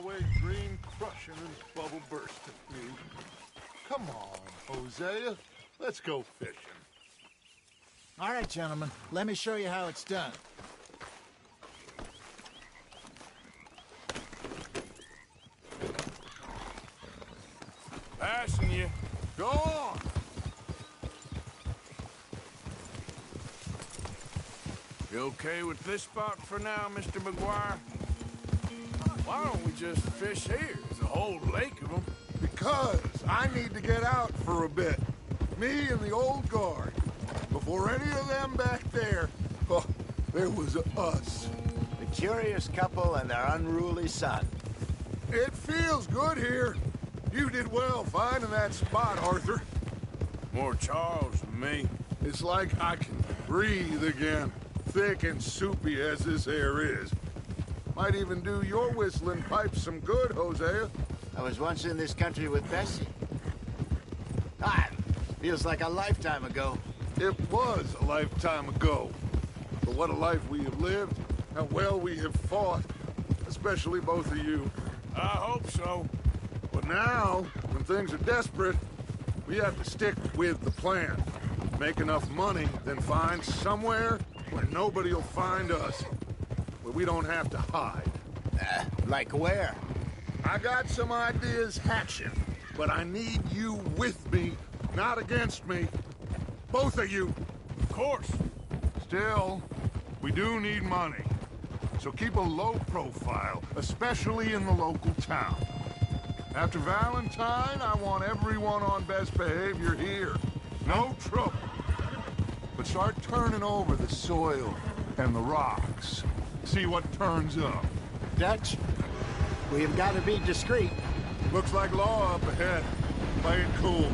always green crushing and bubble bursting. Come on, Hosea. Let's go fishing. All right, gentlemen. Let me show you how it's done. Passing you. Go on. You okay with this spot for now, Mr. McGuire? Why don't we just fish here? There's a whole lake of them. Because I need to get out for a bit. Me and the old guard. Before any of them back there, oh, there was us. The curious couple and their unruly son. It feels good here. You did well finding that spot, Arthur. More Charles than me. It's like I can breathe again. Thick and soupy as this air is. Might even do your whistling pipes some good, Hosea. I was once in this country with Bessie. Feels like a lifetime ago. It was a lifetime ago. But what a life we have lived, how well we have fought. Especially both of you. I hope so. But now, when things are desperate, we have to stick with the plan. Make enough money, then find somewhere where nobody will find us. Where we don't have to hide. Like where? I got some ideas hatching, but I need you with me, not against me. Both of you. Of course. Still, we do need money. So keep a low profile, especially in the local town. After Valentine, I want everyone on best behavior here. No trouble. But start turning over the soil and the rocks. See what turns up. Dutch, we've got to be discreet. Looks like law up ahead. Play it cool.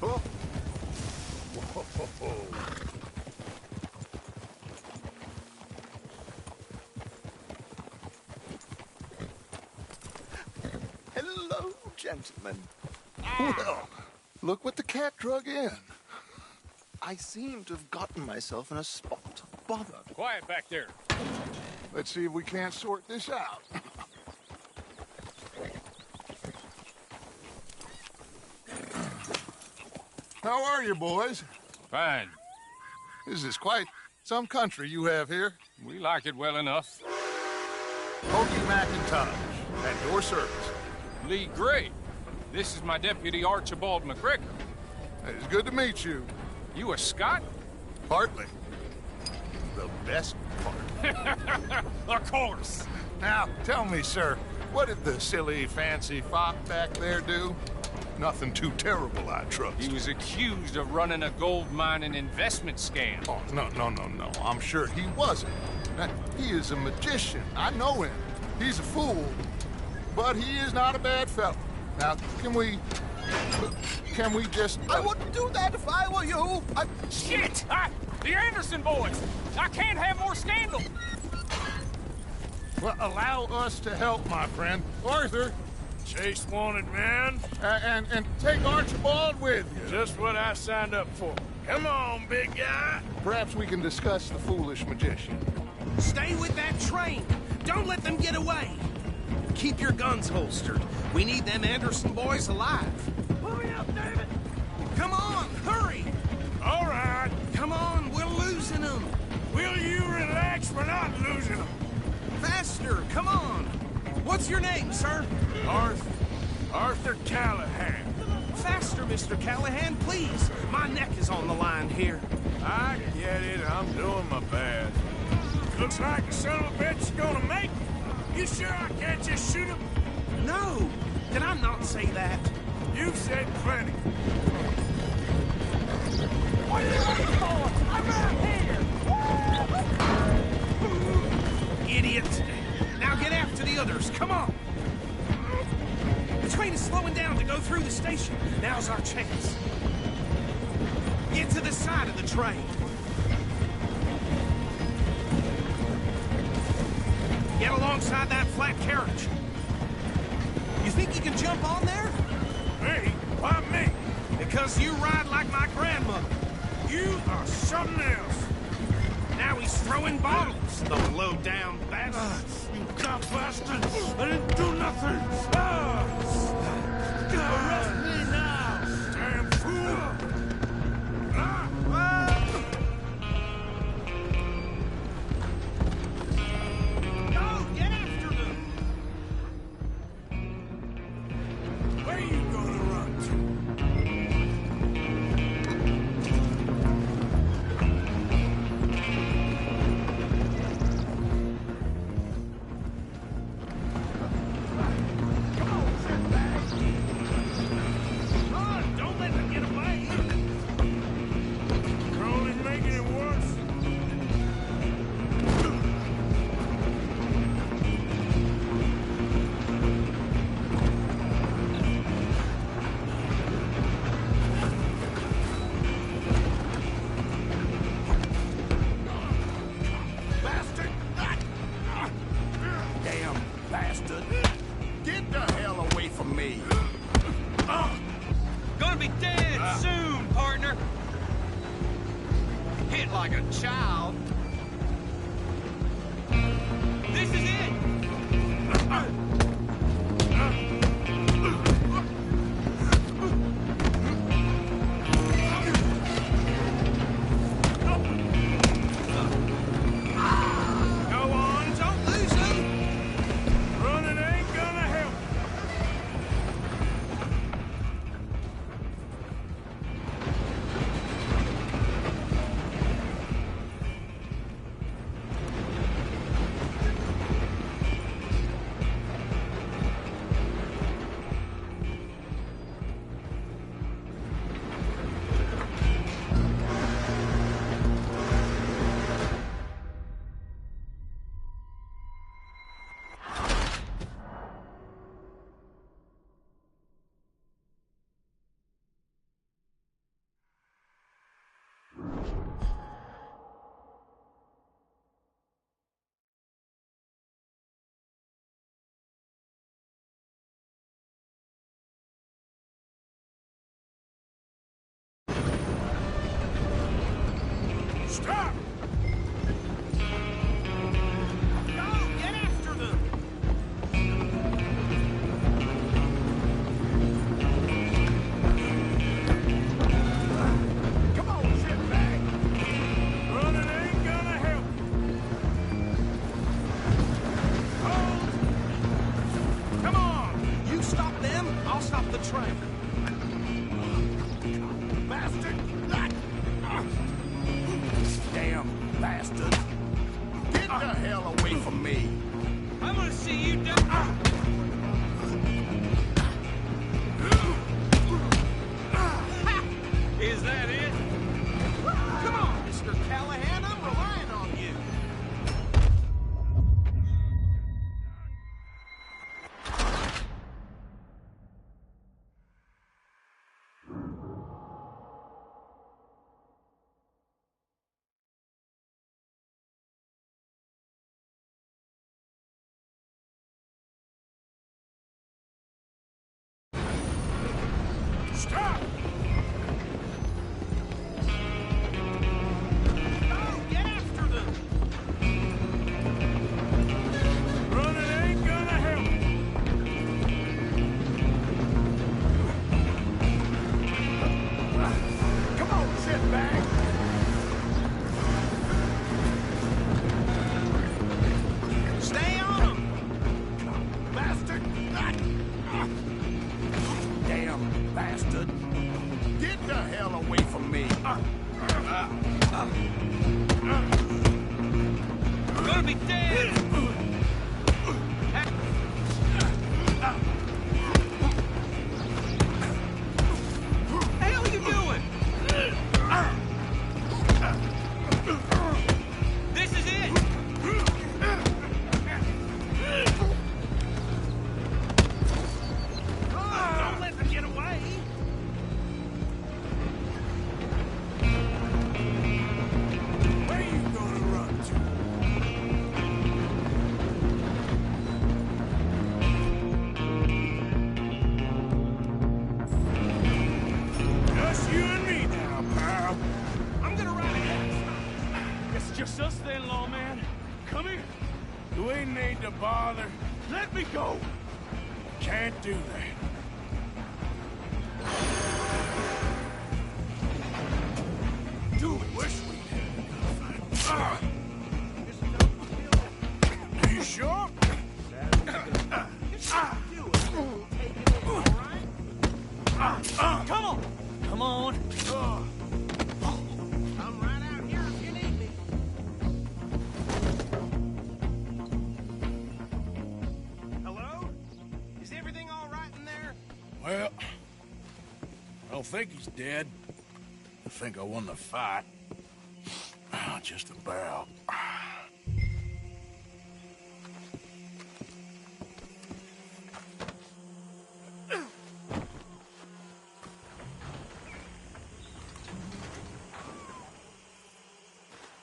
Oh. Whoa. Hello, gentlemen. Well, look what the cat drug in. I seem to have gotten myself in a spot of bother. Quiet back there. Let's see if we can't sort this out. How are you, boys? Fine. This is quite some country you have here. We like it well enough. Pokey McIntosh, at your service. Lee Gray. This is my deputy, Archibald McGregor. It's good to meet you. You a Scot? Partly. The best part. Of course. Now, tell me, sir, what did the silly, fancy fop back there do? Nothing too terrible, I trust. He was accused of running a gold mining investment scam. Oh, no. I'm sure he wasn't. He is a magician. I know him. He's a fool. But he is not a bad fellow. Now, can we just... I wouldn't do that if I were you. Shit! The Anderson boys! I can't have more scandal! Well, allow us to help, my friend. Arthur, Chase wanted man. and take Archibald with you. Just what I signed up for. Come on, big guy. Perhaps we can discuss the foolish magician. Stay with that train. Don't let them get away. Keep your guns holstered. We need them Anderson boys alive. Hurry up, David! Come on, hurry! All right. Come on, we're losing them. Will you relax? We're not losing them. Faster, come on. What's your name, sir? Arthur Callahan. Faster, Mr. Callahan, please. My neck is on the line here. I get it. I'm doing my best. Looks like the son of a bitch is gonna make it. You sure I can't just shoot him? No. Did I not say that? You've said plenty. What are you looking for? I'm right here! Idiot. Now get after the others. Come on. The train is slowing down to go through the station. Now's our chance. Get to the side of the train. Get alongside that flat carriage. You think you can jump on there? Me? Why me? Because you ride like my grandmother. You are something else. Now he's throwing bottles. The low-down bastard! You cop bastard! I didn't do nothing! Arrest me now! Damn fool! Go, get after them! Where you gonna run to? Run! Don't let them get away! You're only making it worse. Bastard! Damn bastard. Get the hell away from me. Gonna be dead soon, partner. Hit like a child. This is it. Go on, don't lose them! Running ain't gonna help. Stop! Go, get after them! Come on, shitbag! Running ain't gonna help. Hold! Come on! You stop them, I'll stop the train. Bastard! Damn bastard. Get the hell away from me. I'm gonna see you down. Is that it? Come on, Mr. Callahan, I'm relying on you. Stop! Go, get after them! Running ain't gonna help. Come on, shitbag! Stay on them! Bastard! Damn bastard. Get the hell away from me. Gonna be dead. The hell are you doing? This is it. Don't let them get away! Where you gonna run to? Just you and me now, pal. I'm gonna ride ahead. It's just us then, lawman. Come here. Do we need to bother? Let me go. Can't do that. Do it. Wish we had. Are you sure? Come on. Come on. I'm right out here if you need me. Hello? Is everything all right in there? Well, I don't think he's dead. I think I won the fight. Just about.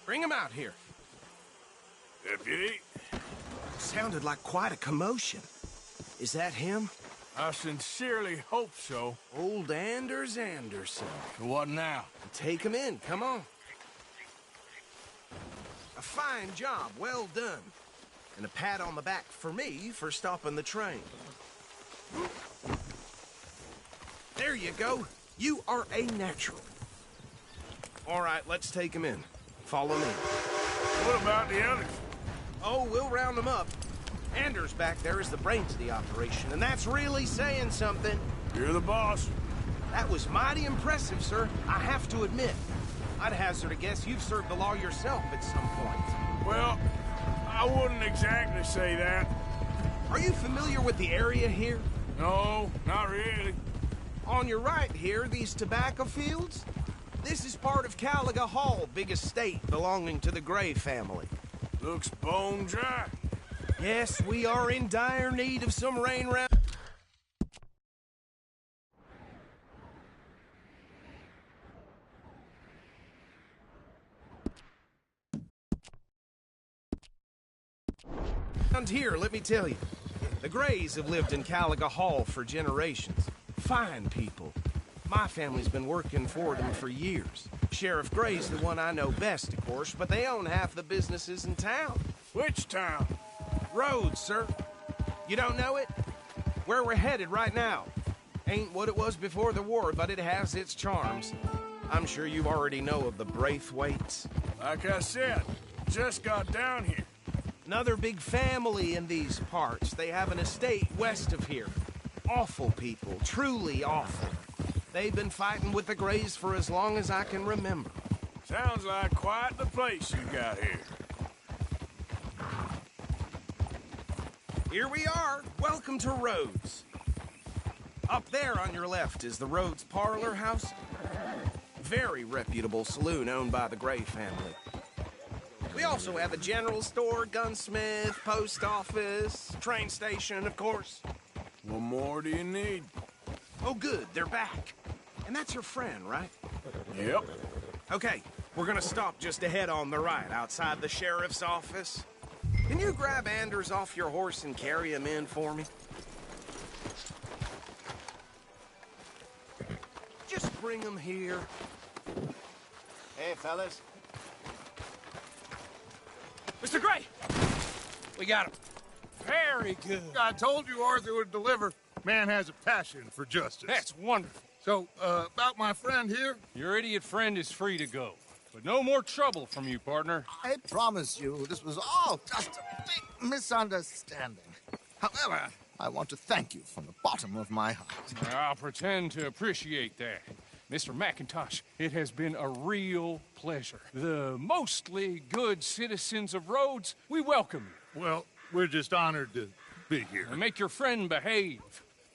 Bring him out here. Deputy, Sounded like quite a commotion. Is that him? I sincerely hope so. Old Anders Anderson. What now? Take him in, come on. A fine job, well done. And a pat on the back for me for stopping the train. There you go. You are a natural. All right, let's take him in. Follow me. What about the others? Oh, we'll round them up. Anders back there is the brains of the operation, and that's really saying something. You're the boss. That was mighty impressive, sir. I have to admit. I'd hazard a guess you've served the law yourself at some point. Well, I wouldn't exactly say that. Are you familiar with the area here? No, not really. On your right here, these tobacco fields? This is part of Caliga Hall, big estate belonging to the Gray family. Looks bone dry. Yes, we are in dire need of some rain round. Around here, let me tell you. The Grays have lived in Caliga Hall for generations. Fine people. My family's been working for them for years. Sheriff Gray's the one I know best, of course, but they own half the businesses in town. Which town? Rhodes, sir. You don't know it? Where we're headed right now. Ain't what it was before the war, but it has its charms. I'm sure you already know of the Braithwaites. Like I said, just got down here. Another big family in these parts. They have an estate west of here. Awful people, truly awful. They've been fighting with the Grays for as long as I can remember. Sounds like quite the place you got here. Here we are. Welcome to Rhodes. Up there on your left is the Rhodes Parlor House. Very reputable saloon owned by the Gray family. We also have a general store, gunsmith, post office, train station, of course. What more do you need? Oh, good. They're back. And that's your friend, right? Yep. Okay, we're gonna stop just ahead on the right, outside the sheriff's office. Can you grab Anders off your horse and carry him in for me? Just bring him here. Hey, fellas. Mr. Gray! We got him. Very good. I told you Arthur would deliver. Man has a passion for justice. That's wonderful. So, about my friend here? Your idiot friend is free to go. But no more trouble from you, partner. I promise you, this was all just a big misunderstanding. However, I want to thank you from the bottom of my heart. I'll pretend to appreciate that. Mr. McIntosh, it has been a real pleasure. The mostly good citizens of Rhodes, we welcome you. Well, we're just honored to be here. And make your friend behave.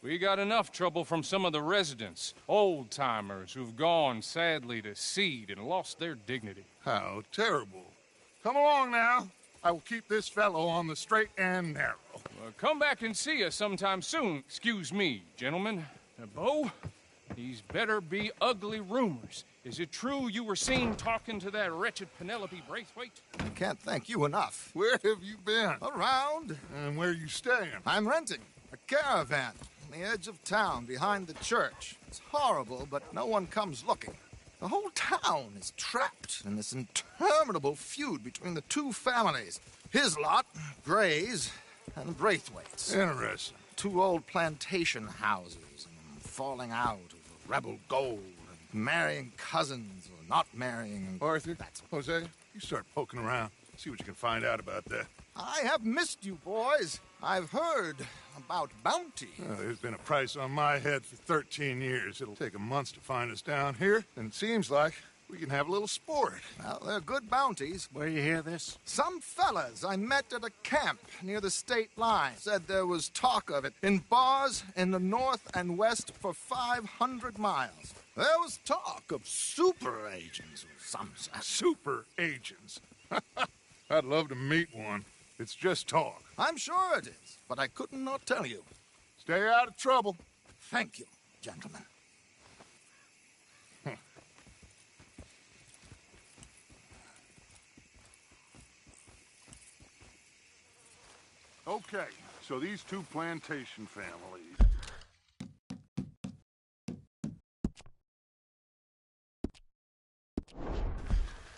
We got enough trouble from some of the residents, old-timers who've gone, sadly, to seed and lost their dignity. How terrible. Come along now. I will keep this fellow on the straight and narrow. Come back and see us sometime soon. Excuse me, gentlemen. Bo, these better be ugly rumors. Is it true you were seen talking to that wretched Penelope Braithwaite? I can't thank you enough. Where have you been? Around. And where you staying? I'm renting a caravan on the edge of town behind the church. It's horrible, but no one comes looking. The whole town is trapped in this interminable feud between the two families. His lot, Gray's, and Braithwaite's. Interesting. Two old plantation houses, and falling out over rebel gold, and marrying cousins or not marrying. And Arthur, Hosea, you start poking around. See what you can find out about that. I have missed you, boys. I've heard about bounty. There's been a price on my head for 13 years. It'll take a month to find us down here, and it seems like we can have a little sport. Well, they're good bounties. Where you hear this? Some fellas I met at a camp near the state line said there was talk of it in bars in the north and west for 500 miles. There was talk of super agents or some such. Super agents. I'd love to meet one. It's just talk. I'm sure it is, but I couldn't not tell you. Stay out of trouble. Thank you, gentlemen. Okay, so these two plantation families...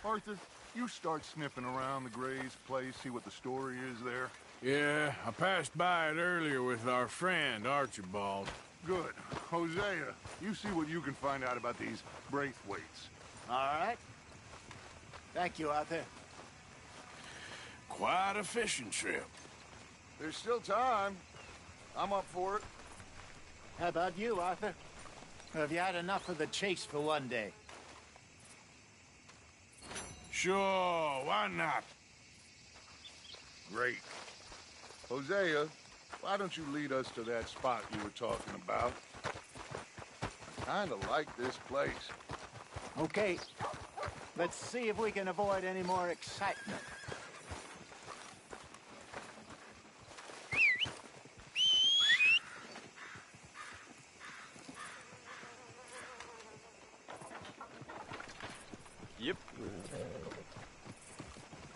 Arthur, you start sniffing around the Gray's place, see what the story is there. Yeah, I passed by it earlier with our friend, Archibald. Good. Hosea, you see what you can find out about these Braithwaites. All right. Thank you, Arthur. Quite a fishing trip. There's still time. I'm up for it. How about you, Arthur? Or have you had enough of the chase for one day? Sure, why not? Great. Hosea, why don't you lead us to that spot you were talking about? I kinda like this place. Okay. Let's see if we can avoid any more excitement. Yep.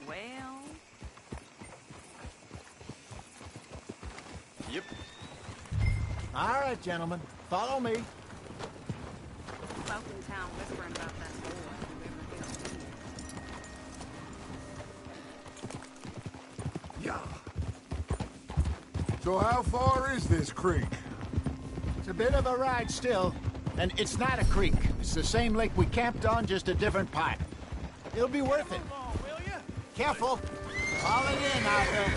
Well... Yep. All right, gentlemen. Follow me. Folk in town whispering about that boy who ever Yeah. So how far is this creek? It's a bit of a ride still. And it's not a creek. It's the same lake we camped on, just a different part. It'll be worth it. Careful. Haul it in, Arthur.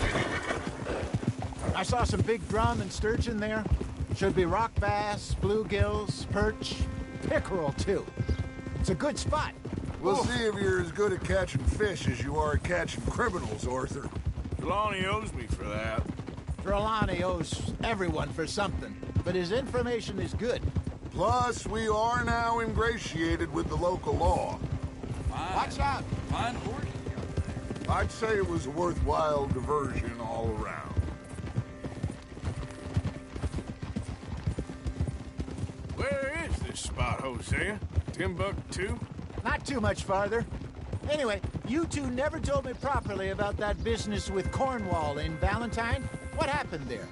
I saw some big drum and sturgeon there. Should be rock bass, bluegills, perch, pickerel, too. It's a good spot. We'll see if you're as good at catching fish as you are at catching criminals, Arthur. Trelawney owes me for that. Trelawney owes everyone for something, but his information is good. Plus, we are now ingratiated with the local law. Fine. Watch out. Fine horse. I'd say it was a worthwhile diversion all around. Where is this spot, Hosea? Timbuktu? Not too much farther. Anyway, you two never told me properly about that business with Cornwall in Valentine. What happened there?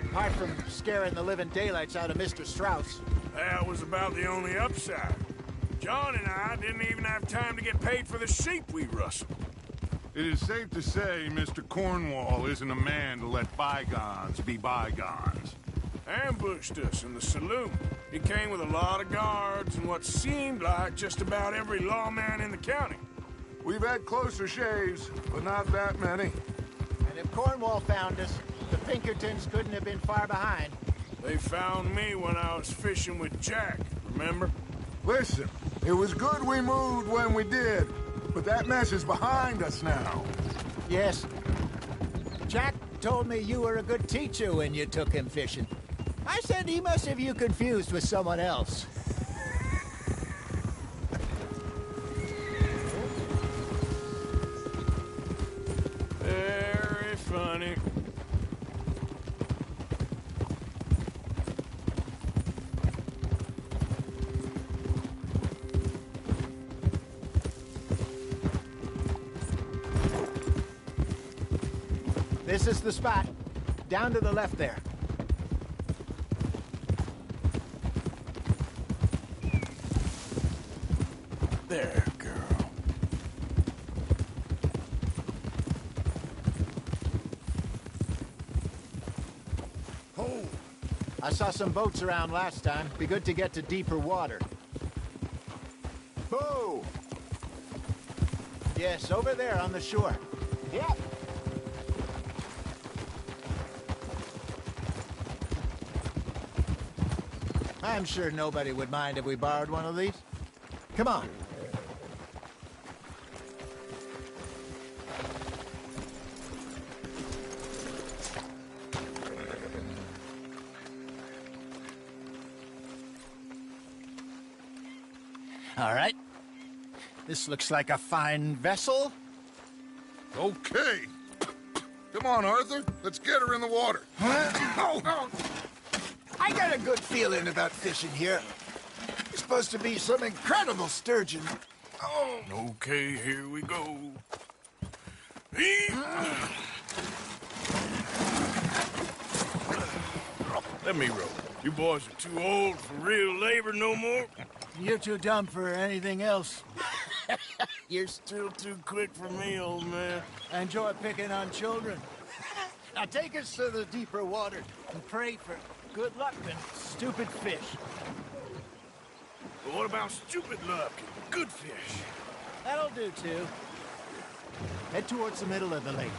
Apart from scaring the living daylights out of Mr. Strauss. That was about the only upside. John and I didn't even have time to get paid for the sheep we rustled. It is safe to say Mr. Cornwall isn't a man to let bygones be bygones. Ambushed us in the saloon. He came with a lot of guards and what seemed like just about every lawman in the county. We've had closer shaves, but not that many. And if Cornwall found us, the Pinkertons couldn't have been far behind. They found me when I was fishing with Jack, remember? Listen, it was good we moved when we did, but that mess is behind us now. Yes. Jack told me you were a good teacher when you took him fishing. I said he must have you confused with someone else. Very funny. This is the spot. Down to the left there. There, girl. Oh, I saw some boats around last time. Be good to get to deeper water. Oh! Yes, over there on the shore. Yep. I'm sure nobody would mind if we borrowed one of these. Come on. All right. This looks like a fine vessel. Okay. Come on, Arthur. Let's get her in the water. I got a good feeling about fishing here. It's supposed to be some incredible sturgeon. Oh. Okay, here we go. Let me row. You boys are too old for real labor no more. You're too dumb for anything else. You're still too quick for me, old man. I enjoy picking on children. Now take us to the deeper water and pray for good luck and stupid fish. But what about stupid luck and good fish? That'll do, too. Head towards the middle of the lake.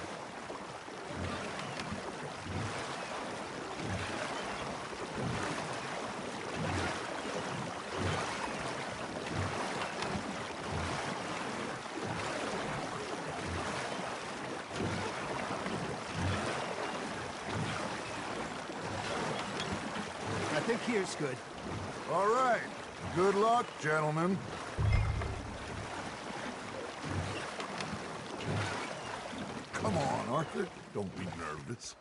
I think here's good. All right. Good luck, gentlemen. Come on, Arthur. Don't be nervous.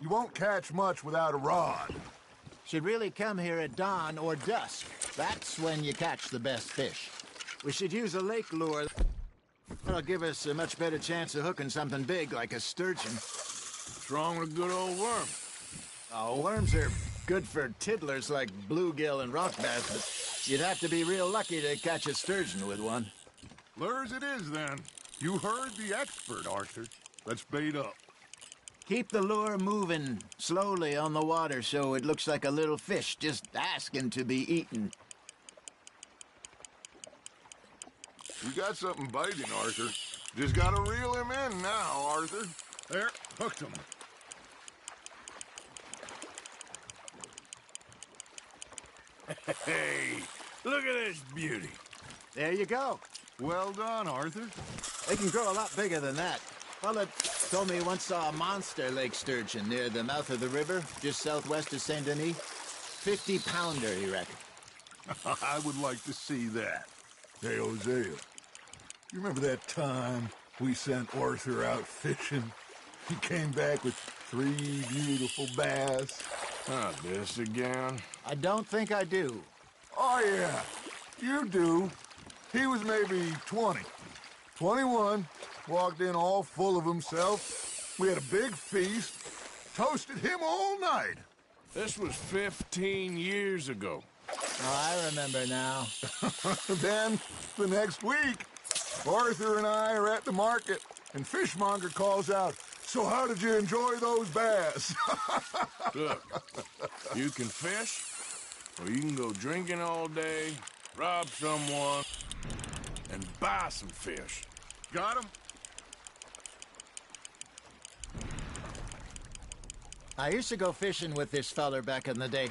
You won't catch much without a rod. Should really come here at dawn or dusk. That's when you catch the best fish. We should use a lake lure. That'll give us a much better chance of hooking something big like a sturgeon. What's wrong with a good old worm? Oh, worms are good for tiddlers like bluegill and rock bass, but you'd have to be real lucky to catch a sturgeon with one. Lures it is, then. You heard the expert, Arthur. Let's bait up. Keep the lure moving slowly on the water so it looks like a little fish just asking to be eaten. You got something biting, Arthur. Just gotta reel him in now, Arthur. There, hooked him. Hey, look at this beauty. There you go. Well done, Arthur. They can grow a lot bigger than that. Fella told me he once saw a monster lake sturgeon near the mouth of the river, just southwest of Saint Denis. 50-pounder, he reckoned. I would like to see that. Hey, Hosea, you remember that time we sent Arthur out fishing? He came back with 3 beautiful bass. Not this again. I don't think I do. Oh, yeah, you do. He was maybe 20. 21, walked in all full of himself. We had a big feast, toasted him all night. This was 15 years ago. Oh, I remember now. Then, the next week, Arthur and I are at the market, and Fishmonger calls out, "So how did you enjoy those bass?" Look, you can fish, or you can go drinking all day, rob someone, and buy some fish. Got him? I used to go fishing with this feller back in the day.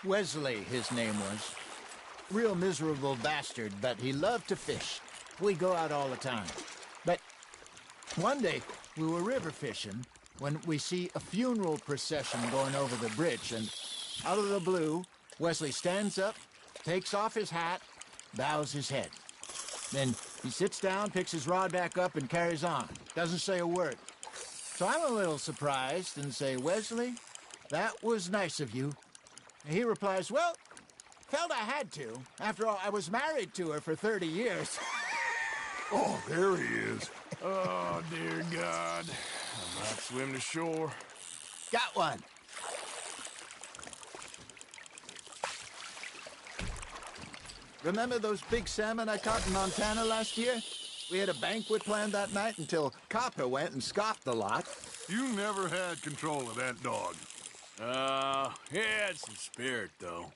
Wesley, his name was. Real miserable bastard, but he loved to fish. We'd go out all the time. But one day, we were river fishing when we see a funeral procession going over the bridge, and out of the blue, Wesley stands up, takes off his hat, bows his head. Then he sits down, picks his rod back up, and carries on. Doesn't say a word. So I'm a little surprised and say, "Wesley, that was nice of you." And he replies, "Well, felt I had to. After all, I was married to her for 30 years. Oh, there he is. Oh, dear God. I might swim to shore. Got one. Remember those big salmon I caught in Montana last year? We had a banquet planned that night until Copper went and scoffed the lot. You never had control of that dog. He had some spirit, though.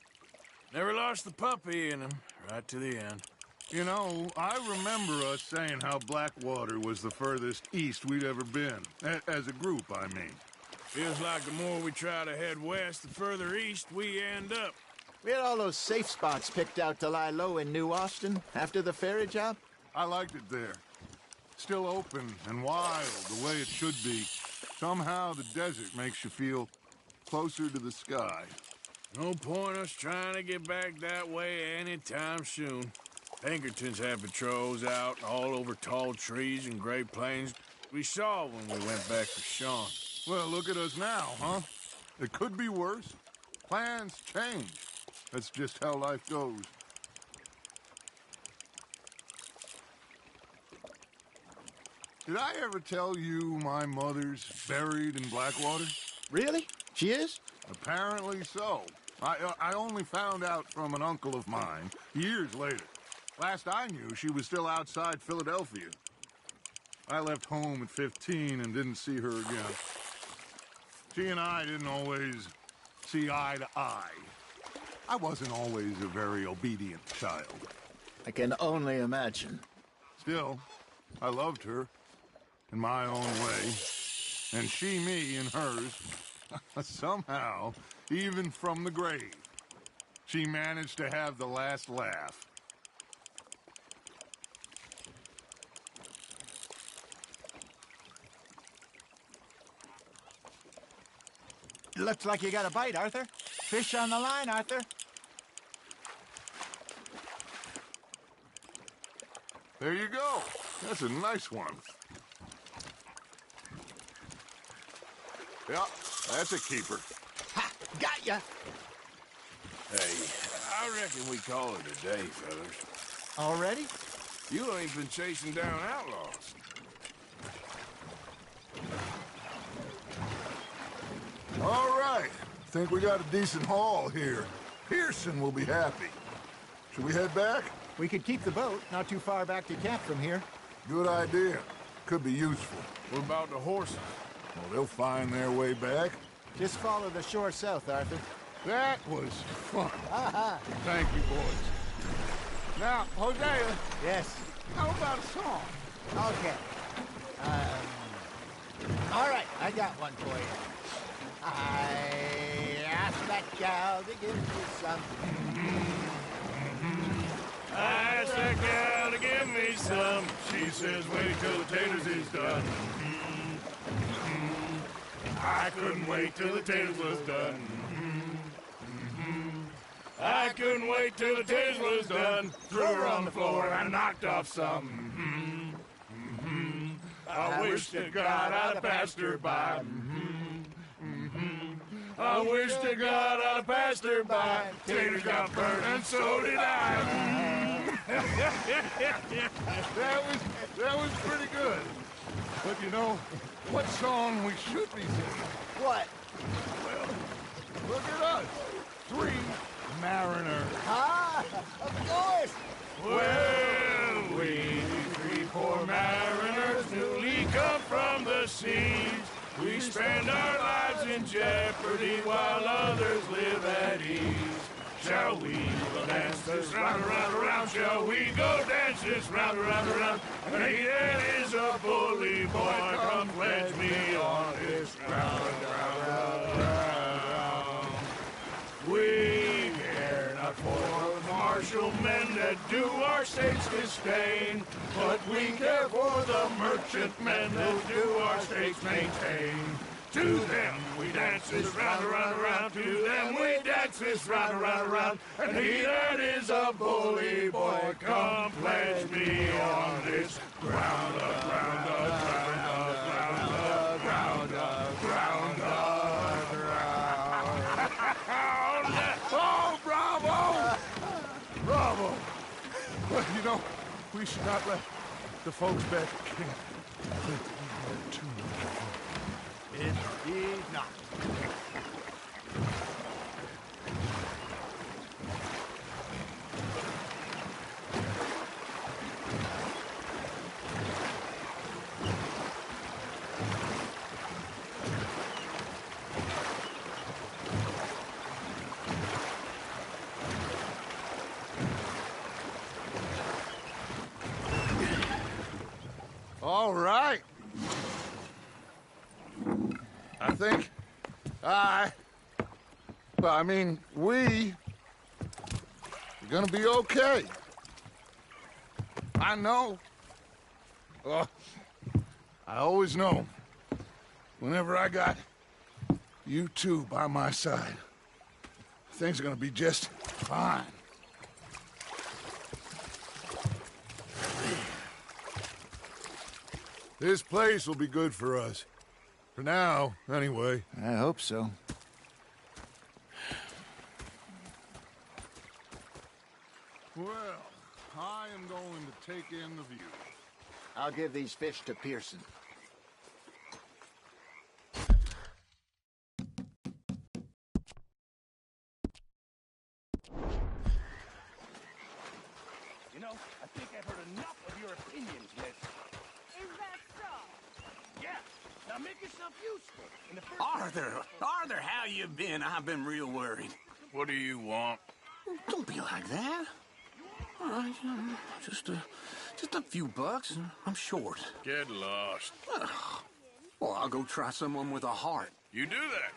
Never lost the puppy in him, right to the end. You know, I remember us saying how Blackwater was the furthest east we'd ever been. As a group, I mean. Feels like the more we try to head west, the further east we end up. We had all those safe spots picked out to lie low in New Austin after the ferry job. I liked it there. Still open and wild, the way it should be. Somehow the desert makes you feel closer to the sky. No point us trying to get back that way anytime soon. Pinkertons had patrols out all over tall trees and Great Plains. We saw when we went back for Sean. Well, look at us now, huh? It could be worse. Plans change. That's just how life goes. Did I ever tell you my mother's buried in Blackwater? Really? She is? Apparently so. I only found out from an uncle of mine years later. Last I knew, she was still outside Philadelphia. I left home at 15 and didn't see her again. She and I didn't always see eye to eye. I wasn't always a very obedient child. I can only imagine. Still, I loved her in my own way, and she me in hers. Somehow, even from the grave, she managed to have the last laugh. Looks like you got a bite, Arthur. Fish on the line, Arthur. There you go. That's a nice one. Yeah, that's a keeper. Ha! Got ya! Hey, I reckon we call it a day, fellas. Already? You ain't been chasing down outlaws. All right. Think we got a decent haul here. Pearson will be happy. Should we head back? We could keep the boat not too far back to camp from here. Good idea. Could be useful. What about the horses? Well, they'll find their way back. Just follow the shore south, Arthur. That was fun. Thank you, boys. Now, Hosea, Yes. how about a song? Okay. All right, I got one for you. I asked that gal to give me some. I asked that gal to give me some. She says, wait till the taters is done. I couldn't wait till the taters was done. I couldn't wait till the taters was done. Threw her on the floor and knocked off some. I wish to God I'd have passed her by. I wish to God I'd have passed her by. Taters got burned and so did I. That was pretty good. But you know, what song we should be singing? What? Well, look at us. 3 mariners. Ah, of course. Well, we 3 poor mariners newly come from the seas. We spend our lives in jeopardy while others live at ease. Shall we go dance this round, around, around? Shall we go dance this round, around, around? And he that is a bully boy, come pledge me on this round, round, round. We care not for the martial men that do our state's disdain, but we care for the merchant men that do our state's maintain. To them we dance this round, around, around. To them we dance this round, around, around. And he that is a bully boy, come pledge me on this ground up, ground up, ground up, ground up, ground up, ground up, ground up. Oh, bravo! Bravo! Well, you know, we should not let the folks back at camp think that we know too much of them. Indeed not. All right. I think we're gonna be okay. I know. Oh, I always know. Whenever I got you two by my side, things are gonna be just fine. This place will be good for us. For now, anyway. I hope so. Well, I am going to take in the view. I'll give these fish to Pearson. You know, I think I've heard enough of your opinions, Liz. Is that so? Yeah. Now make yourself useful. In the first Arthur, how you been? I've been real worried. What do you want? Don't be like that. All right, just a few bucks. I'm short. Get lost. Well, I'll go try someone with a heart. You do that.